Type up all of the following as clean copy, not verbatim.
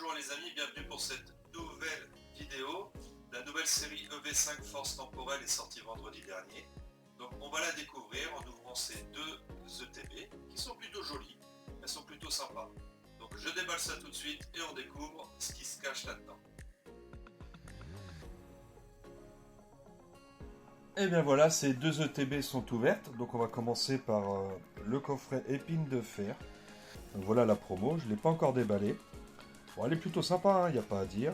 bonjour les amis, bienvenue pour cette nouvelle vidéo. La nouvelle série EV5 Force Temporelle est sortie vendredi dernier. Donc on va la découvrir en ouvrant ces deux ETB qui sont plutôt jolies, elles sont plutôt sympas. Donc je déballe ça tout de suite et on découvre ce qui se cache là-dedans. Et bien voilà, ces deux ETB sont ouvertes, donc on va commencer par le coffret épine de fer. Donc voilà la promo, je ne l'ai pas encore déballé. Bon, elle est plutôt sympa, il n'y a pas à dire.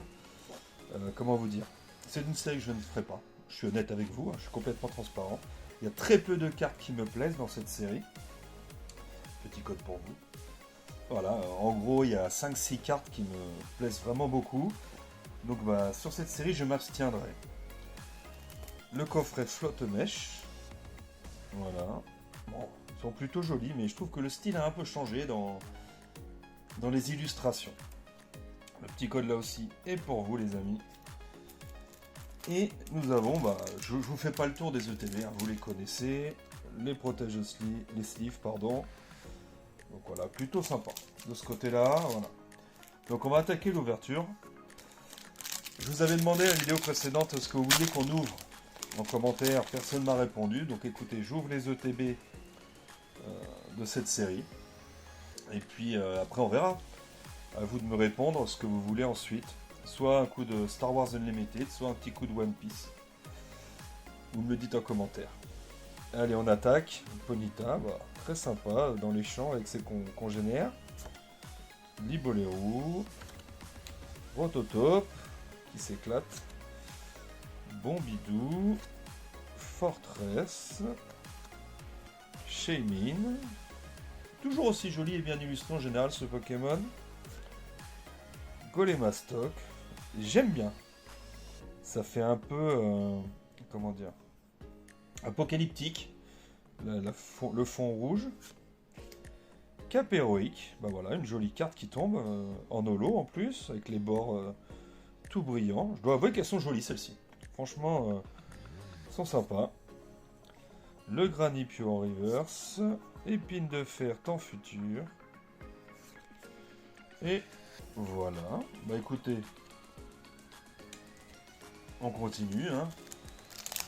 Comment vous dire? C'est une série que je ne ferai pas, je suis honnête avec vous, je suis complètement transparent. Il y a très peu de cartes qui me plaisent dans cette série. Petit code pour vous. Voilà, en gros il y a 5-6 cartes qui me plaisent vraiment beaucoup. Donc bah, sur cette série je m'abstiendrai. Le coffret flotte mèche. Voilà. Bon, ils sont plutôt jolis, mais je trouve que le style a un peu changé dans les illustrations. Le petit code là aussi est pour vous les amis. Et nous avons, je vous fais pas le tour des ETB, hein, vous les connaissez. Les protège les sleeves, pardon. Donc voilà, plutôt sympa. De ce côté-là, voilà. Donc on va attaquer l'ouverture. Je vous avais demandé à la vidéo précédente ce que vous vouliez qu'on ouvre. En commentaire, personne ne m'a répondu. Donc écoutez, j'ouvre les ETB de cette série. Et puis après on verra. À vous de me répondre ce que vous voulez ensuite. Soit un coup de Star Wars Unlimited, soit un petit coup de One Piece. Vous me le dites en commentaire. Allez, on attaque. Ponyta, très sympa dans les champs avec ses congénères. Libolero. Rototop qui s'éclate. Bombidou. Fortress. Shaymin. Toujours aussi joli et bien illustré en général ce Pokémon. Golemastoc. J'aime bien. Ça fait un peu... comment dire, apocalyptique. Le fond rouge. Cap héroïque. Bah voilà, une jolie carte qui tombe en holo en plus, avec les bords tout brillants. Je dois avouer qu'elles sont jolies celles-ci. Franchement, elles sont sympas. Le Granipio en reverse. Épine de fer temps futur. Et voilà. Bah écoutez, on continue. Hein.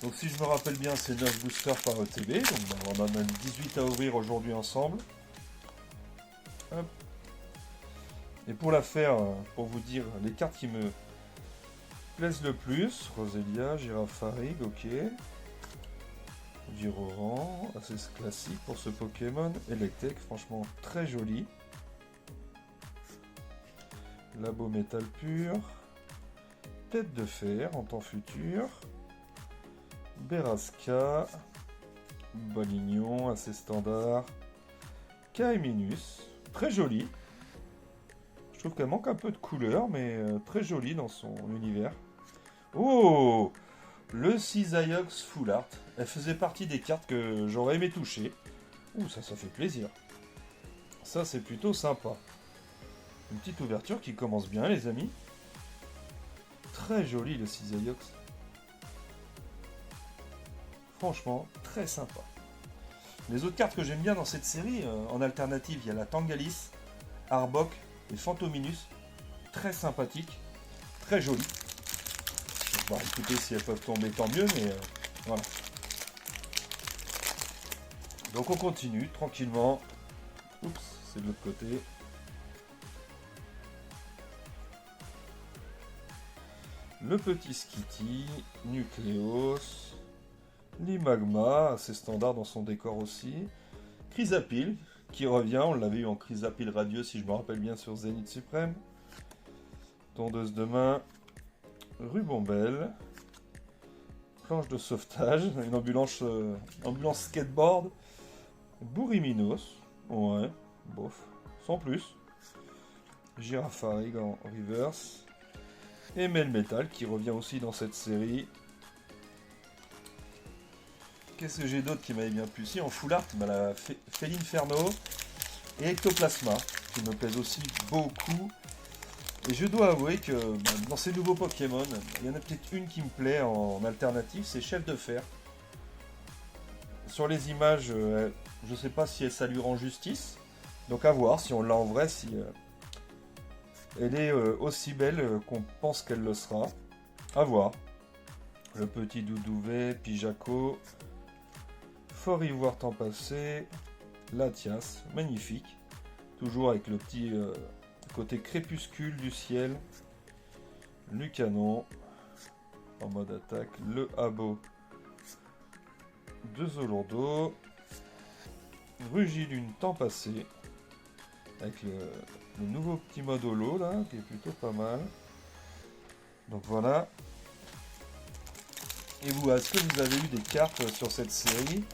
Donc si je me rappelle bien, c'est 9 boosters par ETB. Donc on en a 18 à ouvrir aujourd'hui ensemble. Hop. Et pour la faire, pour vous dire les cartes qui me plaisent le plus, Roselia, Girafarig, ok. Giroran, assez classique pour ce Pokémon. Electek, franchement très joli. Labo métal pur. Tête de fer en temps futur. Beraska. Balignon, assez standard. Kaiminus, très joli. Je trouve qu'elle manque un peu de couleur, mais très jolie dans son univers. Oh, le Cisaiox Full Art. Elle faisait partie des cartes que j'aurais aimé toucher. Ouh, ça fait plaisir. Ça, c'est plutôt sympa. Une petite ouverture qui commence bien, les amis. Très joli, le Cisaiox. Franchement, très sympa. Les autres cartes que j'aime bien dans cette série, en alternative, il y a la Tangalis, Arbok et Phantominus. Très sympathique, très joli. Bon, écoutez, si elles peuvent tomber, tant mieux, mais voilà. Donc on continue tranquillement. Oups, c'est de l'autre côté. Le petit Skitty, Nucleos, Limagma, assez standard dans son décor aussi. Chrysapile, qui revient, on l'avait eu en Chrysapile radieux si je me rappelle bien sur Zénith Suprême. Tondeuse de main, Rubombelle, planche de sauvetage, une ambulance skateboard, Bourriminos, ouais, bof, sans plus. Girafarig en reverse. Et Melmetal qui revient aussi dans cette série. Qu'est-ce que j'ai d'autre qui m'avait bien plu? Si, en full art, la Félinferno et Ectoplasma, qui me plaisent aussi beaucoup. Et je dois avouer que dans ces nouveaux Pokémon, il y en a peut-être une qui me plaît en alternative, c'est Chef de Fer. Sur les images, je ne sais pas si ça lui rend justice. Donc à voir si on l'a en vrai, si elle est aussi belle qu'on pense qu'elle le sera. À voir. Le petit Doudouvet, Pijaco, Fort Ivoire temps passé, Latias, magnifique. Toujours avec le petit côté crépuscule du ciel. Lucanon, en mode attaque. Le Habot de Zolourdo. Rugilune temps passé. Avec le nouveau petit mode holo là, qui est plutôt pas mal. Donc voilà. Et vous, est-ce que vous avez eu des cartes sur cette série?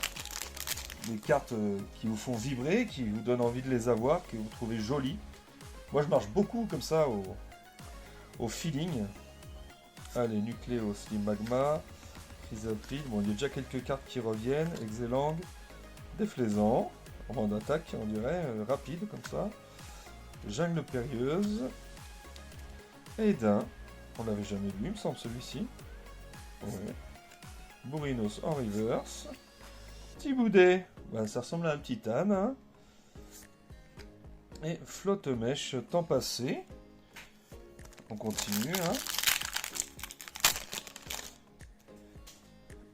Des cartes qui vous font vibrer, qui vous donnent envie de les avoir, que vous trouvez jolies? Moi je marche beaucoup comme ça au feeling. Allez, Nucléo, Slim Magma, Chrysapide. Bon, il y a déjà quelques cartes qui reviennent. Exelang, Déflaisant, en d'attaque, on dirait, rapide comme ça. Jungle Périlleuse. Edin, on l'avait jamais vu, il me semble, celui-ci. Ouais. Bourrinos en reverse. Petit Boudet, ben, ça ressemble à un petit âne. Hein. Et Flotte-Mèche, temps passé. On continue. Hein.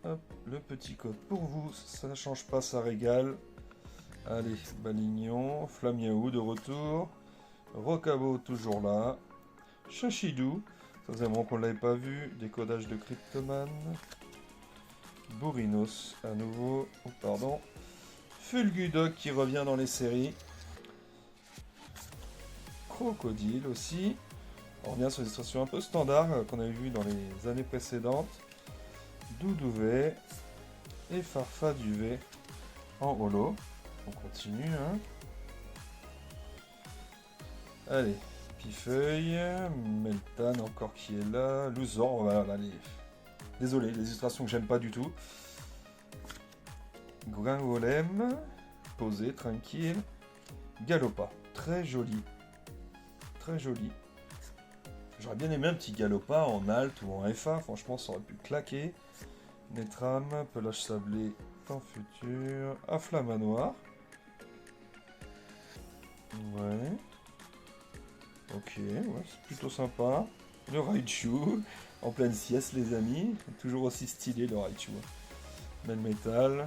Hop, le petit code pour vous, ça ne change pas, ça régale. Allez, Balignon, Flamiaou de retour. Rocabo toujours là. Chachidou, ça faisait un moment qu'on ne l'avait pas vu. Décodage de Cryptoman. Bourrinos à nouveau. Oh, pardon. Fulgudoc qui revient dans les séries. Crocodile aussi. On revient sur des illustrations un peu standards qu'on avait vues dans les années précédentes. Doudouvet et Farfaduvet en holo. On continue. Hein. Allez, Pifeuille, Meltan encore qui est là. Luzor, voilà les... Désolé, les illustrations que j'aime pas du tout. Gringolem, posé, tranquille. Galopa, très joli. Très joli. J'aurais bien aimé un petit Galopa en alt ou en FA, franchement ça aurait pu claquer. Netram, Pelage sablé, temps futur. Afflamanoir. Ouais. Ok, ouais, c'est plutôt sympa. Le Raichu, en pleine sieste les amis. Toujours aussi stylé le Raichu. Melmetal.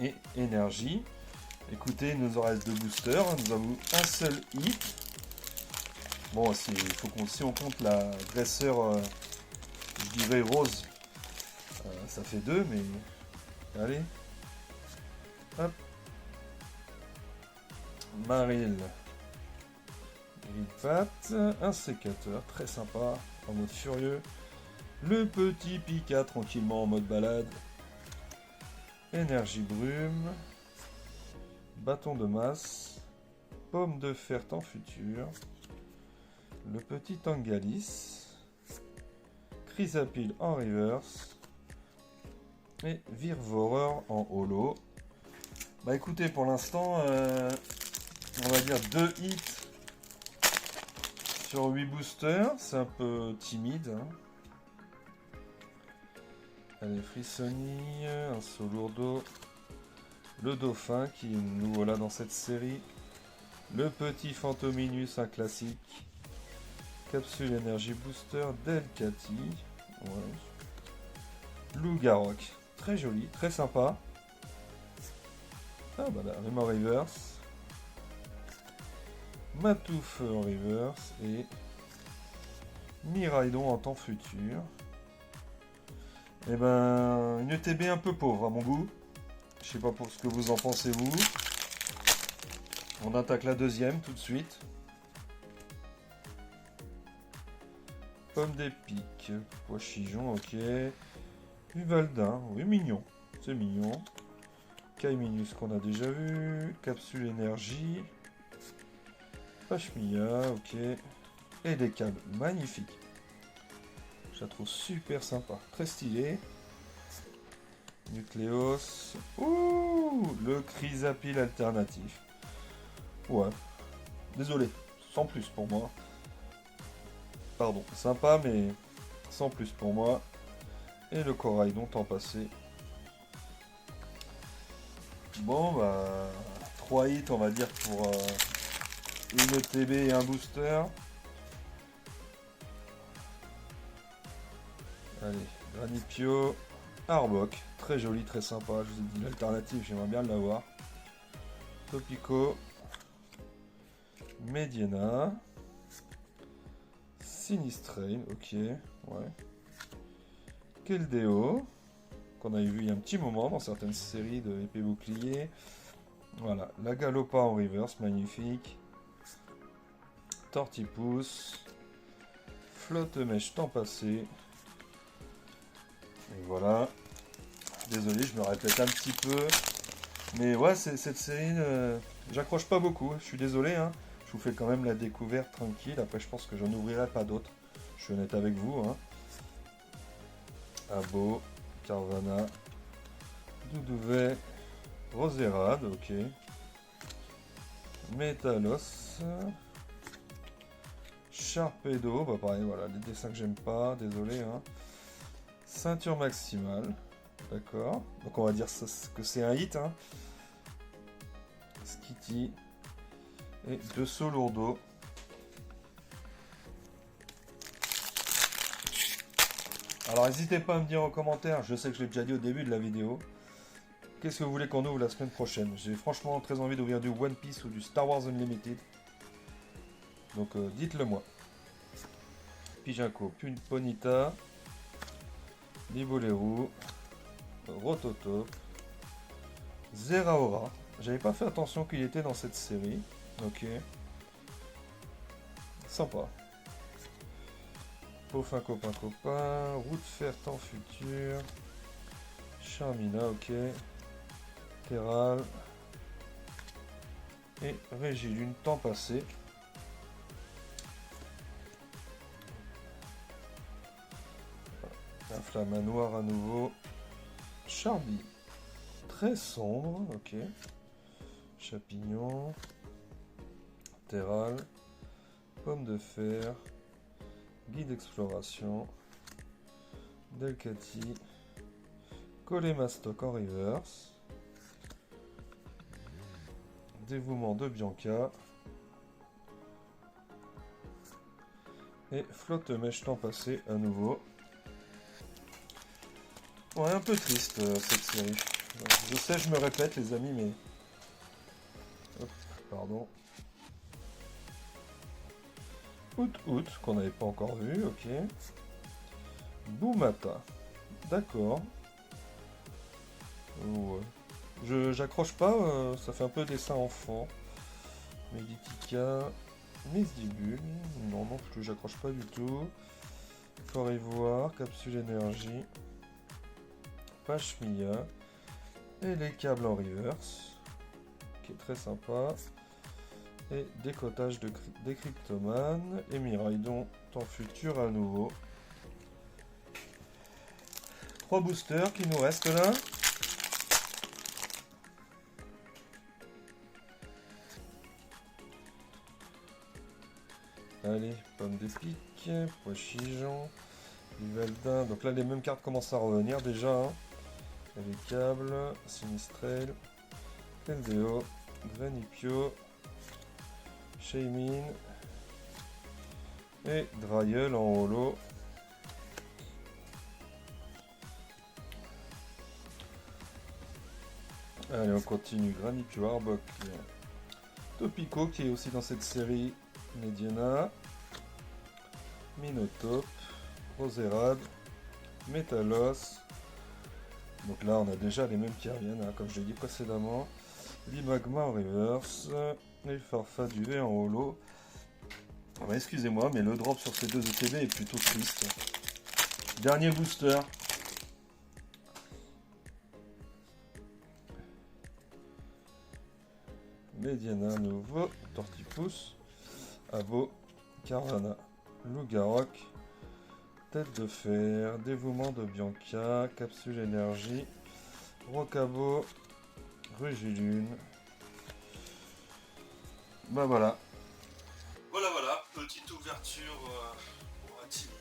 Et énergie. Écoutez, il nous en reste 2 boosters. Nous avons un seul hit. Bon, il faut qu'on, si on compte la dresseur, je dirais rose, ça fait 2, mais allez. Hop. Maril. Grillpat. Un sécateur, très sympa, en mode furieux. Le petit Pika, tranquillement en mode balade. Énergie brume. Bâton de masse. Pomme de fer temps futur. Le petit Tangalis. Chrysapile en reverse. Et Virvoreur en holo. Bah écoutez, pour l'instant, on va dire 2 hits sur 8 boosters. C'est un peu timide. Hein. Allez, Frissoni, un Solourdo. Le Dauphin qui nous voilà dans cette série. Le petit Fantominus, un classique. Capsule énergie booster Delcati. Ouais. Loup-Garroc. Très joli, très sympa. Ah bah là, même en reverse. Matouf en reverse. Et Miraidon en temps futur. Et ben, une ETB un peu pauvre à mon goût. Je sais pas pour ce que vous en pensez vous. On attaque la deuxième tout de suite. Pomme d'épic, pois chijon, ok. Uvaldin, oui mignon, c'est mignon. Kaiminus qu'on a déjà vu. Capsule énergie. Pachmilla, ok. Et des câbles magnifiques. Je la trouve super sympa, très stylé. Nucléos. Ouh, le Chrysapile alternatif. Ouais. Désolé, sans plus pour moi. Pardon, sympa mais sans plus pour moi. Et le Coraidon temps passé. Bon bah 3 hits on va dire pour une ETB et un booster. Allez, Granipio, Arbok, très joli, très sympa. Je vous ai dit l'alternative, j'aimerais bien l'avoir. Topico, Mediena, Sinistrail, ok, ouais. Keldeo, qu'on avait vu il y a un petit moment dans certaines séries de épée bouclier. Voilà, la Galopa en reverse, magnifique. Tortipousse, Flotte-mèche temps passé. Et voilà. Désolé, je me répète un petit peu. Mais ouais, cette série, j'accroche pas beaucoup. Je suis désolé, hein. Je vous fais quand même la découverte tranquille. Après, je pense que j'en ouvrirai pas d'autres. Je suis honnête avec vous, hein. Abo, Carvana, Doudouvet, Roserade, ok. Métalos, Sharpedo, bah pareil, voilà, les dessins que j'aime pas, désolé, hein. Ceinture maximale, d'accord. Donc on va dire que c'est un hit, hein. Skitty et deux sauts lourdeaux. Alors n'hésitez pas à me dire en commentaire, je sais que je l'ai déjà dit au début de la vidéo, qu'est-ce que vous voulez qu'on ouvre la semaine prochaine. J'ai franchement très envie d'ouvrir du One Piece ou du Star Wars Unlimited. Donc dites-le moi. Pijaco, Ponita, Libolero, Rototop, Zeraora. J'avais pas fait attention qu'il était dans cette série. Ok. Sympa. Peaufin copain copain. Route fer temps futur. Charmina, ok. Terral. Et Régilune temps passé. Un flamme noir à nouveau. Charby. Très sombre, ok. Chapignon. Terral. Pomme de fer. Guide d'exploration. Delcati. Colémastoc en reverse. Dévouement de Bianca. Et flotte-mèche temps passé à nouveau. Ouais, un peu triste cette série. Je sais, je me répète les amis, mais... Hop, pardon. Out, qu'on n'avait pas encore vu, ok. Boumata. D'accord. Ouais. J'accroche pas, ça fait un peu dessin enfant. Meditica. Mesdibule. Non, non plus, j'accroche pas du tout. Fort Ivoire, capsule énergie. Pashmia. Et les câbles en reverse. Qui est très sympa. Et décotage des cryptomanes. Et Miraidon, temps futur à nouveau. 3 boosters qui nous restent là. Allez, pomme de pique, pois chigeon, Vivaldin. Donc là, les mêmes cartes commencent à revenir déjà. Hein. Les câbles, Sinistrail, Keldeo, Granipio, Shaymin et Dryel en holo. Allez, on continue. Granipio, Arbok, Topico qui est aussi dans cette série. Mediena, Minotaur, Roserade, Métalos. Donc là, on a déjà les mêmes qui reviennent, hein, comme je l'ai dit précédemment. L'Imagma en reverse, et le Farfa du V en holo. Ah bah, excusez-moi, mais le drop sur ces deux ETB est plutôt triste. Dernier booster. Mediena nouveau, Tortipousse. Abo, Carvana, Lougarok, Tête de fer, Dévouement de Bianca, Capsule énergie, Rocabo, Rugilune. Bah voilà. Voilà, petite ouverture pour un timide.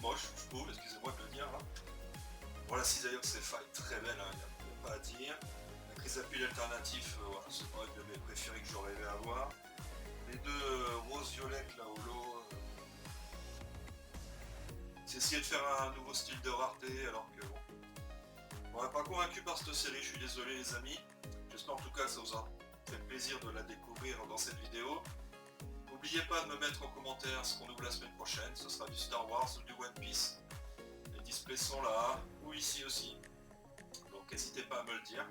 Moche, je trouve, excusez-moi de le dire. Hein. Voilà, si d'ailleurs c'est faille très belle, il n'y a pas à dire. La Chrysapile alternatif, voilà, c'est pas une de mes préférées que j'aurais aimé avoir. Les deux roses violettes là au lot. C'est essayer de faire un nouveau style de rareté alors que bon. On n'est pas convaincu par cette série, je suis désolé les amis. J'espère en tout cas que ça vous a fait plaisir de la découvrir dans cette vidéo. N'oubliez pas de me mettre en commentaire ce qu'on ouvre la semaine prochaine. Ce sera du Star Wars ou du One Piece. Les displays sont là, ou ici aussi. Donc n'hésitez pas à me le dire.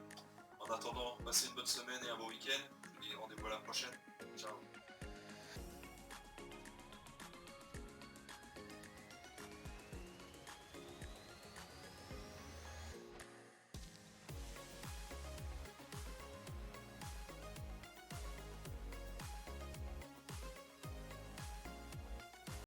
En attendant, passez une bonne semaine et un bon week-end. Je vous dis rendez-vous à la prochaine. Ciao.